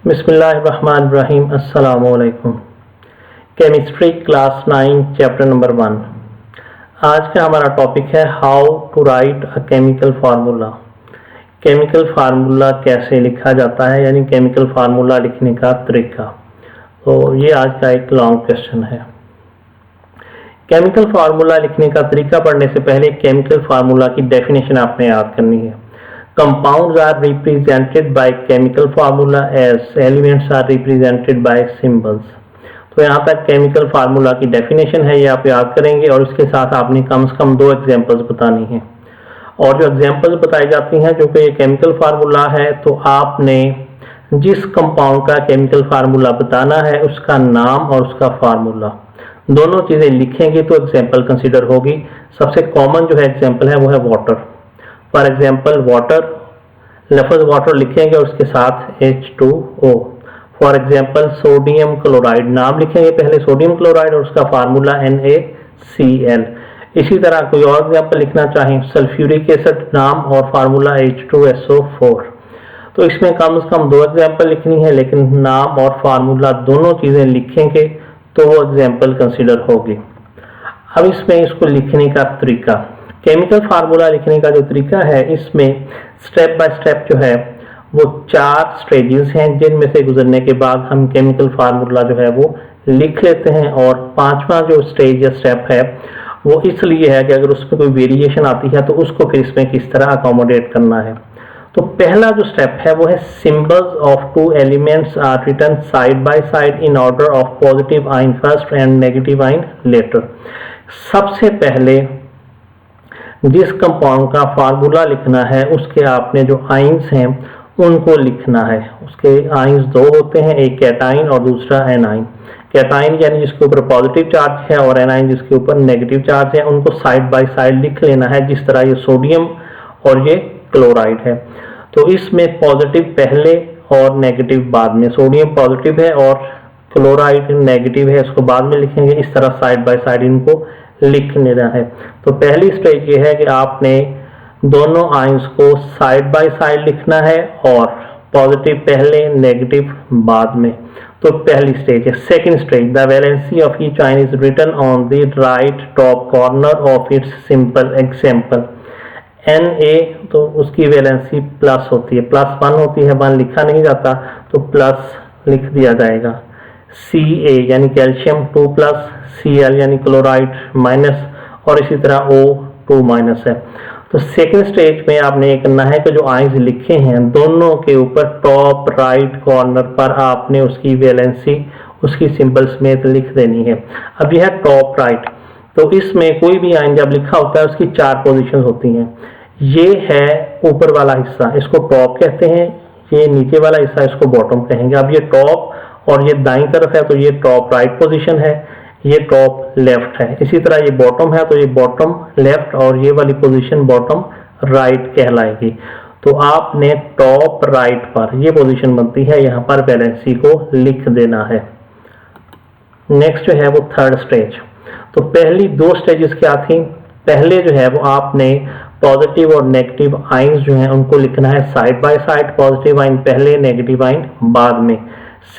बिस्मिल्लाहिर्रहमानिर्रहीम। अस्सलामुअलैकुम। Chemistry class 9 chapter number 1। आज का हमारा टॉपिक है how to write a chemical formula. Chemical formula कैसे लिखा जाता है, यानी केमिकल फार्मूला लिखने का तरीका। तो ये आज का एक लॉन्ग क्वेश्चन है। केमिकल फार्मूला लिखने का तरीका पढ़ने से पहले केमिकल फार्मूला की डेफिनेशन आपने याद करनी है। Compounds are represented by chemical formula as elements are represented by symbols। तो यहाँ तक केमिकल फार्मूला की डेफिनेशन है, ये आप याद करेंगे और इसके साथ आपने कम से कम 2 एग्जांपल्स बतानी हैं। और जो एग्जांपल्स बताई जाती हैं, जो कि ये केमिकल फार्मूला है, तो आपने जिस कंपाउंड का केमिकल फार्मूला बताना है उसका नाम और उसका फार्मूला दोनों चीज़ें लिखेंगे तो एग्जाम्पल कंसिडर होगी। सबसे कॉमन जो है एग्जाम्पल है वो है वाटर। फॉर एग्जाम्पल वाटर, लफ्ज़ वाटर लिखेंगे और उसके साथ H2O। For example sodium chloride, नाम लिखेंगे पहले सोडियम क्लोराइड और उसका फार्मूला NaCl। इसी तरह कोई और एग्जाम्पल लिखना चाहें, सल्फ्यूरिक एसिड, नाम और फार्मूला H2SO4। तो इसमें कम से कम 2 एग्जाम्पल लिखनी है, लेकिन नाम और फार्मूला दोनों चीज़ें लिखेंगे तो वो एग्जाम्पल कंसिडर होगी। अब इसमें इसको लिखने का तरीका, केमिकल फार्मूला लिखने का जो तरीका है, इसमें स्टेप बाय स्टेप जो है वो 4 स्टेजेस हैं, जिनमें से गुजरने के बाद हम केमिकल फार्मूला जो है वो लिख लेते हैं। और 5वां जो स्टेज या स्टेप है वो इसलिए है कि अगर उसमें कोई वेरिएशन आती है तो उसको फिर इसमें किस तरह अकोमोडेट करना है। तो पहला जो स्टेप है वो है symbols of 2 elements are written side by side in order of positive ion first and negative ion later. सबसे पहले जिस कंपाउंड का फार्मूला लिखना है उसके आपने जो आइंस हैं उनको लिखना है। उसके आइंस 2 होते हैं, एक कैटाइन और दूसरा एनाइन। कैटाइन यानी जिसके ऊपर पॉजिटिव चार्ज है और एनाइन जिसके ऊपर नेगेटिव चार्ज है, उनको साइड बाय साइड लिख लेना है, जिस तरह ये सोडियम और ये क्लोराइड है। तो इसमें पॉजिटिव पहले और नेगेटिव बाद में, सोडियम पॉजिटिव है और क्लोराइड नेगेटिव है, इसको बाद में लिखेंगे। इस तरह साइड बाय साइड इनको लिख लेना है। तो पहली स्टेज ये है कि आपने दोनों आइंस को साइड बाय साइड लिखना है और पॉजिटिव पहले नेगेटिव बाद में। तो पहली स्टेज है। Second stage, the valency of each ion is written on the right top corner of its simple example. Na तो उसकी वैलेंसी प्लस होती है, +1 होती है, 1 लिखा नहीं जाता तो प्लस लिख दिया जाएगा। Ca यानी कैल्शियम 2+, Cl यानी क्लोराइड माइनस, और इसी तरह O2 माइनस है। तो सेकंड स्टेज में आपने ये करना है कि जो आइंस लिखे हैं दोनों के ऊपर टॉप राइट कॉर्नर पर आपने उसकी वैलेंसी उसकी सिंबल समेत लिख देनी है। अब यह है टॉप राइट। तो इसमें कोई भी आइन जब लिखा होता है उसकी 4 पोजीशन होती हैं। ये है ऊपर वाला हिस्सा, इसको टॉप कहते हैं। ये नीचे वाला हिस्सा इसको बॉटम कहेंगे। अब ये टॉप और ये दाईं तरफ है तो ये टॉप राइट पोजीशन है, ये टॉप लेफ्ट है। इसी तरह ये बॉटम है तो ये बॉटम लेफ्ट और ये वाली पोजीशन बॉटम राइट कहलाएगी। तो आपने टॉप राइट पर ये पोजीशन बनती है, यहाँ पर वैलेंसी को लिख देना है। नेक्स्ट जो है वो थर्ड स्टेज। तो पहली 2 स्टेजेस क्या थी? पहले जो है वो आपने पॉजिटिव और नेगेटिव आइंस जो हैं उनको लिखना है side by side, positive ion पहले नेगेटिव आइन बाद में।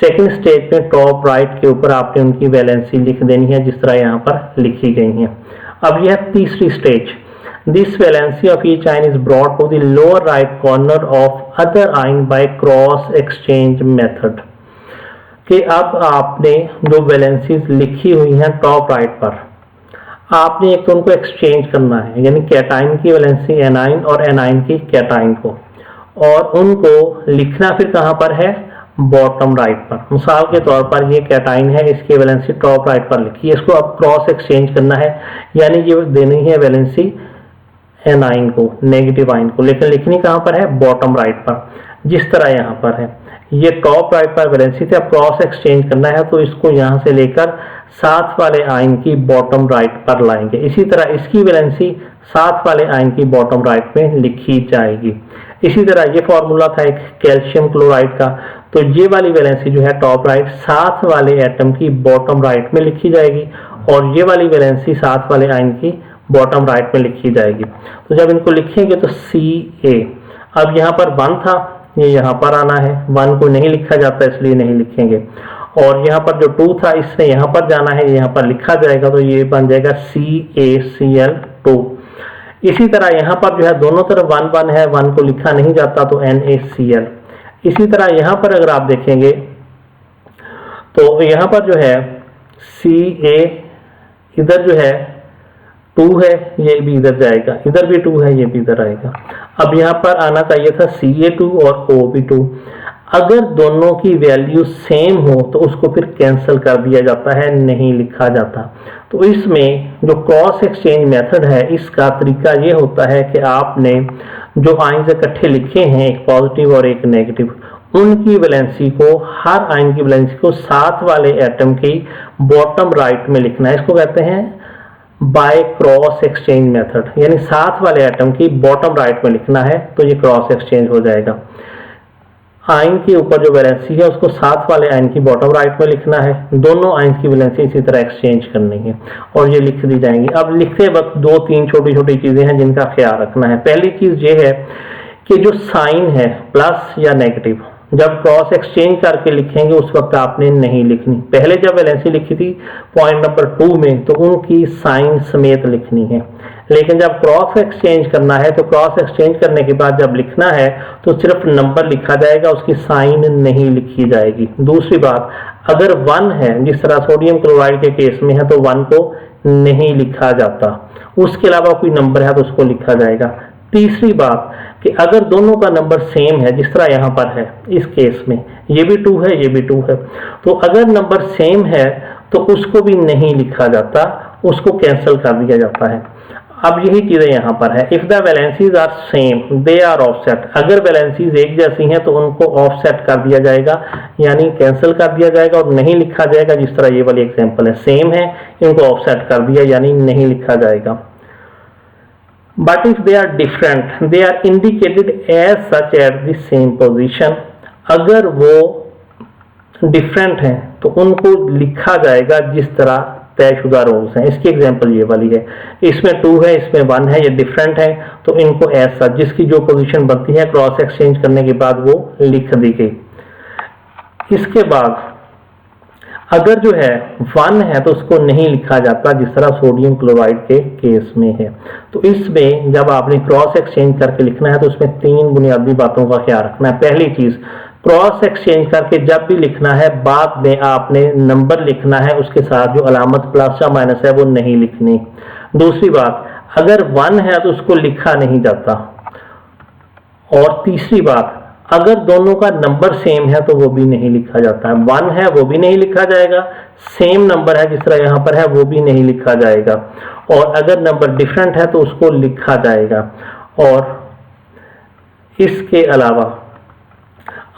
सेकंड स्टेज में टॉप राइट के ऊपर आपने उनकी वैलेंसी लिख देनी है, जिस तरह यहाँ पर लिखी गई है। अब यह तीसरी stage, this valency of each ion is brought to the lower right corner of other ion by cross exchange method. कि अब आपने जो वैलेंसीज लिखी हुई हैं टॉप राइट पर, आपने एक तो उनको एक्सचेंज करना है, यानी कैटाइन की वैलेंसी एनाइन और एनाइन की कैटाइन को, और उनको लिखना फिर कहाँ पर है? बॉटम राइट पर। मिसाल के तौर पर ये कैटाइन है, इसकी वैलेंसी टॉप राइट पर लिखी है, इसको अब क्रॉस एक्सचेंज करना है, यानी ये देनी है वैलेंसी एनाइन को, नेगेटिव आइन को, लेकिन लिखनी कहाँ पर है? बॉटम राइट पर, जिस तरह यहाँ पर है। ये टॉप राइट पर वैलेंसी थी, अब क्रॉस एक्सचेंज करना है तो इसको यहाँ से लेकर साथ वाले आइन की बॉटम राइट पर लाएंगे। इसी तरह इसकी वैलेंसी साथ वाले आइन की बॉटम राइट में लिखी जाएगी। इसी तरह ये फॉर्मूला था एक कैल्शियम क्लोराइड का, तो ये वाली वैलेंसी जो है टॉप राइट साथ वाले एटम की बॉटम राइट में लिखी जाएगी और ये वाली वैलेंसी साथ वाले आइन की बॉटम राइट में लिखी जाएगी। तो जब इनको लिखेंगे तो Ca, अब यहाँ पर 1 था, ये यहाँ पर आना है, 1 को नहीं लिखा जाता इसलिए नहीं लिखेंगे। और यहाँ पर जो 2 था इसने यहाँ पर जाना है, यहाँ पर लिखा जाएगा तो ये बन जाएगा CaCl2। इसी तरह यहाँ पर जो है दोनों तरफ 1 1 है, 1 को लिखा नहीं जाता तो NaCl। इसी तरह यहाँ पर अगर आप देखेंगे तो यहाँ पर जो है Ca इधर जो है 2 है, ये भी इधर जाएगा, इधर भी 2 है, ये भी इधर आएगा। अब यहाँ पर आना चाहिए था Ca2 और O भी 2। अगर दोनों की वैल्यू सेम हो तो उसको फिर कैंसिल कर दिया जाता है, नहीं लिखा जाता। तो इसमें जो क्रॉस एक्सचेंज मेथड है इसका तरीका ये होता है कि आपने जो आयंस इकट्ठे लिखे हैं, एक पॉजिटिव और एक नेगेटिव, उनकी वैलेंसी को, हर आयन की वैलेंसी को साथ वाले एटम की बॉटम राइट में लिखना है। इसको कहते हैं बाय क्रॉस एक्सचेंज मेथड, यानी साथ वाले एटम की बॉटम राइट में लिखना है तो ये क्रॉस एक्सचेंज हो जाएगा। आयन के ऊपर जो वैलेंसी है उसको साथ वाले आयन की बॉटम राइट में लिखना है, दोनों आयन की वैलेंसी इसी तरह एक्सचेंज करनी है और ये लिख दी जाएंगी। अब लिखते वक्त 2-3 छोटी छोटी चीजें हैं जिनका ख्याल रखना है। पहली चीज ये है कि जो साइन है प्लस या नेगेटिव, जब क्रॉस एक्सचेंज करके लिखेंगे उस वक्त आपने नहीं लिखनी। पहले जब वैलेंसी लिखी थी पॉइंट नंबर 2 में तो उनकी साइन समेत लिखनी है, लेकिन जब क्रॉस एक्सचेंज करना है तो क्रॉस एक्सचेंज करने के बाद जब लिखना है तो सिर्फ नंबर लिखा जाएगा, उसकी साइन नहीं लिखी जाएगी। दूसरी बात, अगर 1 है, जिस तरह सोडियम क्लोराइड के केस में है, तो 1 को नहीं लिखा जाता, उसके अलावा कोई नंबर है तो उसको लिखा जाएगा। तीसरी बात कि अगर दोनों का नंबर सेम है, जिस तरह यहाँ पर है इस केस में, ये भी 2 है, ये भी 2 है, तो अगर नंबर सेम है तो उसको भी नहीं लिखा जाता, उसको कैंसिल कर दिया जाता है। अब यही चीजें यहाँ पर है। If the valencies are same they are offset, अगर वैलेंसीज एक जैसी हैं तो उनको ऑफसेट कर दिया जाएगा, यानी कैंसिल कर दिया जाएगा और नहीं लिखा जाएगा। जिस तरह ये वाली एग्जांपल है, सेम है, इनको ऑफसेट कर दिया यानी नहीं लिखा जाएगा। But if they are different they are indicated as such at the same position, अगर वो डिफरेंट हैं तो उनको लिखा जाएगा जिस तरह तयशुदा रोल्स हैं। इसकी एग्जांपल ये वाली है, इसमें 2 है, इसमें 1 है, ये डिफरेंट है तो इनको ऐसा जिसकी जो पोजीशन बनती है क्रॉस एक्सचेंज करने के बाद वो लिख दी गई। इसके बाद अगर जो है 1 है तो उसको नहीं लिखा जाता, जिस तरह सोडियम क्लोराइड के केस में है। तो इसमें जब आपने क्रॉस एक्सचेंज करके लिखना है तो उसमें 3 बुनियादी बातों का ख्याल रखना है। पहली चीज, क्रॉस एक्सचेंज करके जब भी लिखना है बाद में आपने नंबर लिखना है, उसके साथ जो अलामत प्लस या माइनस है वो नहीं लिखनी। दूसरी बात, अगर 1 है तो उसको लिखा नहीं जाता। और तीसरी बात, अगर दोनों का नंबर सेम है तो वो भी नहीं लिखा जाता है। 1 है वो भी नहीं लिखा जाएगा, सेम नंबर है जिस तरह यहाँ पर है वो भी नहीं लिखा जाएगा, और अगर नंबर डिफरेंट है तो उसको लिखा जाएगा। और इसके अलावा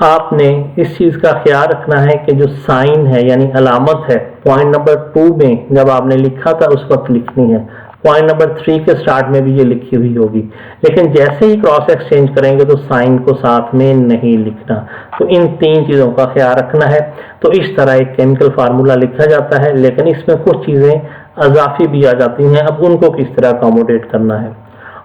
आपने इस चीज का ख्याल रखना है कि जो साइन है यानी अलामत है, पॉइंट नंबर 2 में जब आपने लिखा था उस वक्त लिखनी है, पॉइंट नंबर 3 के स्टार्ट में भी ये लिखी हुई होगी, लेकिन जैसे ही क्रॉस एक्सचेंज करेंगे तो साइन को साथ में नहीं लिखना। तो इन 3 चीजों का ख्याल रखना है। तो इस तरह एक केमिकल फार्मूला लिखा जाता है, लेकिन इसमें कुछ चीजें अजाफी भी आ जाती हैं, अब उनको किस तरह अकोमोडेट करना है।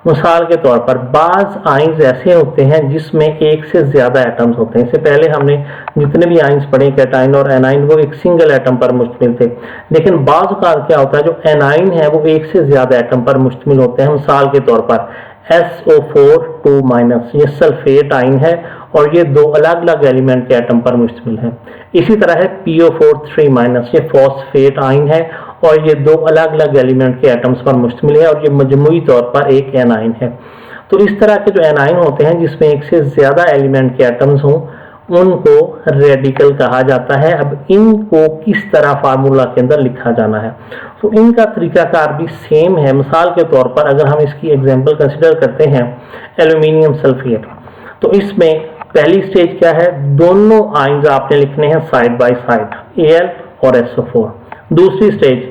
मिसाल के तौर पर बाज आइंस ऐसे होते हैं जिसमें एक से ज्यादा एटम्स होते हैं। इससे पहले हमने जितने भी आइंस पढ़े, कैटाइन और एनाइन, वो एक सिंगल एटम पर मुश्तमिल थे, लेकिन बाज औक़ात क्या होता है, जो एनाइन है वो एक से ज्यादा एटम पर मुश्तमिल होते हैं। मिसाल के तौर पर SO4 2-, ये सल्फेट आइन है और ये 2 अलग अलग एलिमेंट के एटम पर मुश्तमिल है। इसी तरह है PO4 3-, ये फॉस्फेट आइन है और ये 2 अलग अलग एलिमेंट के एटम्स पर मुश्तमिल है और ये मजमूई तौर पर एक एनाइन है। तो इस तरह के जो एनाइन होते हैं जिसमें एक से ज्यादा एलिमेंट के एटम्स हों उनको रेडिकल कहा जाता है। अब इनको किस तरह फार्मूला के अंदर लिखा जाना है, तो इनका तरीकाकार भी सेम है। मिसाल के तौर पर अगर हम इसकी एग्जांपल कंसिडर करते हैं एल्यूमिनियम सल्फेट, तो इसमें पहली स्टेज क्या है, दोनों आयंस आपने लिखने हैं साइड बाय साइड, Al और SO4। दूसरी स्टेज,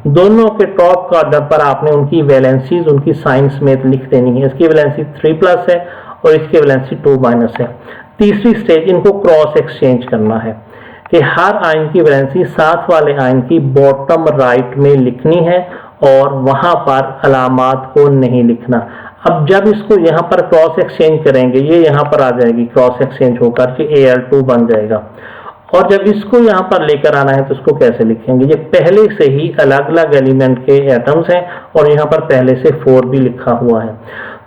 दोनों के टॉप कार्डर पर आपने उनकी वैलेंसीज उनकी साइन समेत लिख देनी है। इसकी वैलेंसी 3+ है और इसकी वैलेंसी 2- है। तीसरी स्टेज, इनको क्रॉस एक्सचेंज करना है कि हर आयन की वैलेंसी साथ वाले आयन की बॉटम राइट में लिखनी है और वहां पर अलामात को नहीं लिखना। अब जब इसको यहाँ पर क्रॉस एक्सचेंज करेंगे, ये यहाँ पर आ जाएगी क्रॉस एक्सचेंज होकर के Al2 बन जाएगा। और जब इसको यहाँ पर लेकर आना है तो इसको कैसे लिखेंगे, ये पहले से ही अलग अलग एलिमेंट के एटम्स हैं और यहाँ पर पहले से 4 भी लिखा हुआ है।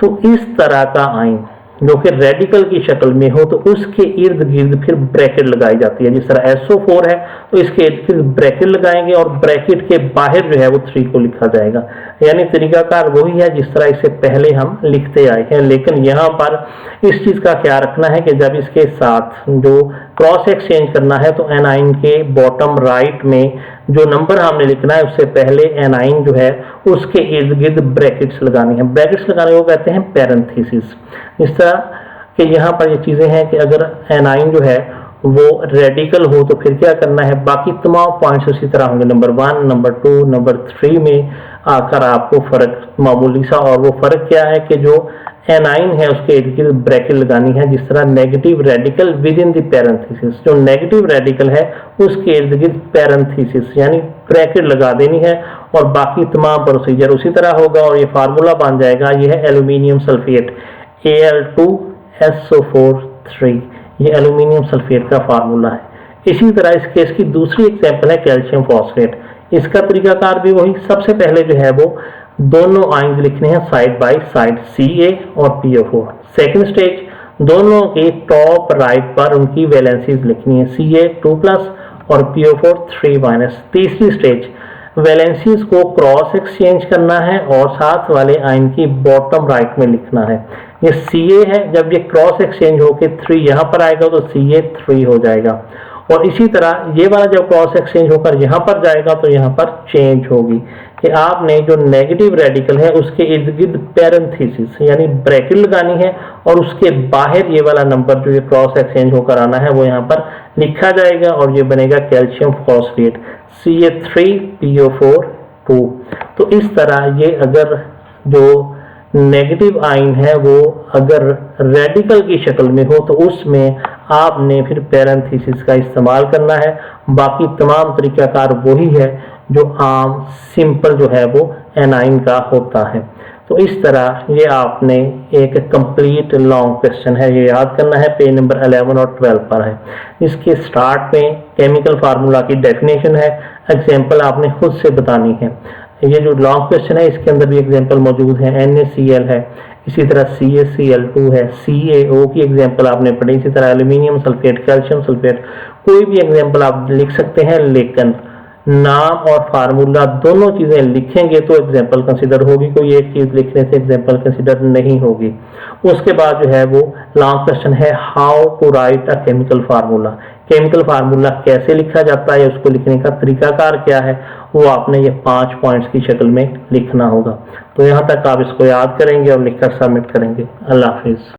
तो इस तरह का आयन जो कि रेडिकल की शक्ल में हो तो उसके इर्द गिर्द फिर ब्रैकेट लगाई जाती है। जिस तरह SO4 है तो इसके इर्द गिर्द ब्रैकेट लगाएंगे और ब्रैकेट के बाहर जो है वो 3 को लिखा जाएगा। यानी तरीकाकार वही है जिस तरह इसे पहले हम लिखते आए हैं, लेकिन यहाँ पर इस चीज का ख्याल रखना है कि जब इसके साथ जो क्रॉस एक्सचेंज करना है तो एनाइन के बॉटम राइट में जो नंबर हमने लिखना है उससे पहले एनाइन जो है उसके इर्द गिर्द ब्रैकेट्स लगानी है। ब्रैकेट्स लगाने को कहते हैं पैरेंथेसिस। इस तरह कि यहाँ पर ये चीजें हैं कि अगर एनाइन जो है वो रेडिकल हो तो फिर क्या करना है, बाकी तमाम पॉइंट्स उसी तरह होंगे, नंबर 1, नंबर 2, नंबर 3 में आकर आपको फर्क मामूली सा। और वो फर्क क्या है कि जो एनाइन है उसके इर्द गिर्द ब्रैकेट लगानी है। जिस तरह negative radical with in the parenthesis, जो नेगेटिव रेडिकल है उसके इर्द गिर्द पैरेंथेसिस यानी ब्रैकेट लगा देनी है और बाकी तमाम प्रोसीजर उसी तरह होगा और ये फार्मूला बन जाएगा। ये है एल्यूमिनियम सल्फेट Al2SO4 ये एल्यूमिनियम सल्फेट का फार्मूला है। इसी तरह इस केस की दूसरी एग्जांपल है कैल्शियम फॉस्फेट। इसका तरीकाकार भी वही, सबसे पहले जो है वो दोनों आयंस लिखने हैं साइड बाय साइड Ca और PO4। सेकंड स्टेज दोनों के टॉप राइट पर उनकी वैलेंसीज लिखनी है Ca2+ और PO4 3-। तीसरी स्टेज वैलेंसीज को क्रॉस एक्सचेंज करना है और साथ वाले आयन की बॉटम राइट में लिखना है। ये Ca है, जब ये क्रॉस एक्सचेंज होकर 3 यहाँ पर आएगा तो Ca3 हो जाएगा। और इसी तरह ये वाला जब क्रॉस एक्सचेंज होकर यहाँ पर जाएगा तो यहाँ पर चेंज होगी कि आपने जो नेगेटिव रेडिकल है उसके इर्द गिर्द पैरेंथेसिस यानी ब्रैकेट लगानी है और उसके बाहर ये वाला नंबर जो ये क्रॉस एक्सचेंज होकर आना है वो यहाँ पर लिखा जाएगा और ये बनेगा कैल्शियम फॉस्फेट Ca3PO4 2। तो इस तरह ये अगर जो नेगेटिव आयन है वो अगर रेडिकल की शक्ल में हो तो उसमें आपने फिर पैरेंथेसिस का इस्तेमाल करना है। बाकी तमाम तरीकाकार वही है जो आम सिंपल जो है वो एनाइन का होता है। तो इस तरह ये आपने एक कंप्लीट लॉन्ग क्वेश्चन है, ये याद करना है, पेज नंबर 11 और 12 पर है। इसके स्टार्ट में केमिकल फार्मूला की डेफिनेशन है, एग्जाम्पल आपने खुद से बतानी है। ये जो लॉन्ग क्वेश्चन है इसके अंदर भी एग्जाम्पल मौजूद है, NaCl है, इसी तरह CaCl2 है, CaO की एग्जाम्पल आपने पढ़ी, इसी तरह एल्यूमिनियम सल्फेट, कैल्शियम सल्फेट, कोई भी एग्जाम्पल आप लिख सकते हैं, लेकिन नाम और फार्मूला दोनों चीजें लिखेंगे तो एग्जाम्पल कंसिडर होगी, कोई एक चीज लिखने से एग्जाम्पल कंसिडर नहीं होगी। उसके बाद जो है वो लॉन्ग क्वेश्चन है how to write a chemical formula. Chemical formula कैसे लिखा जाता है, उसको लिखने का तरीकाकार क्या है, वो आपने ये 5 पॉइंट्स की शक्ल में लिखना होगा। तो यहाँ तक आप इसको याद करेंगे और लिखकर सबमिट करेंगे। अल्लाह हाफिज।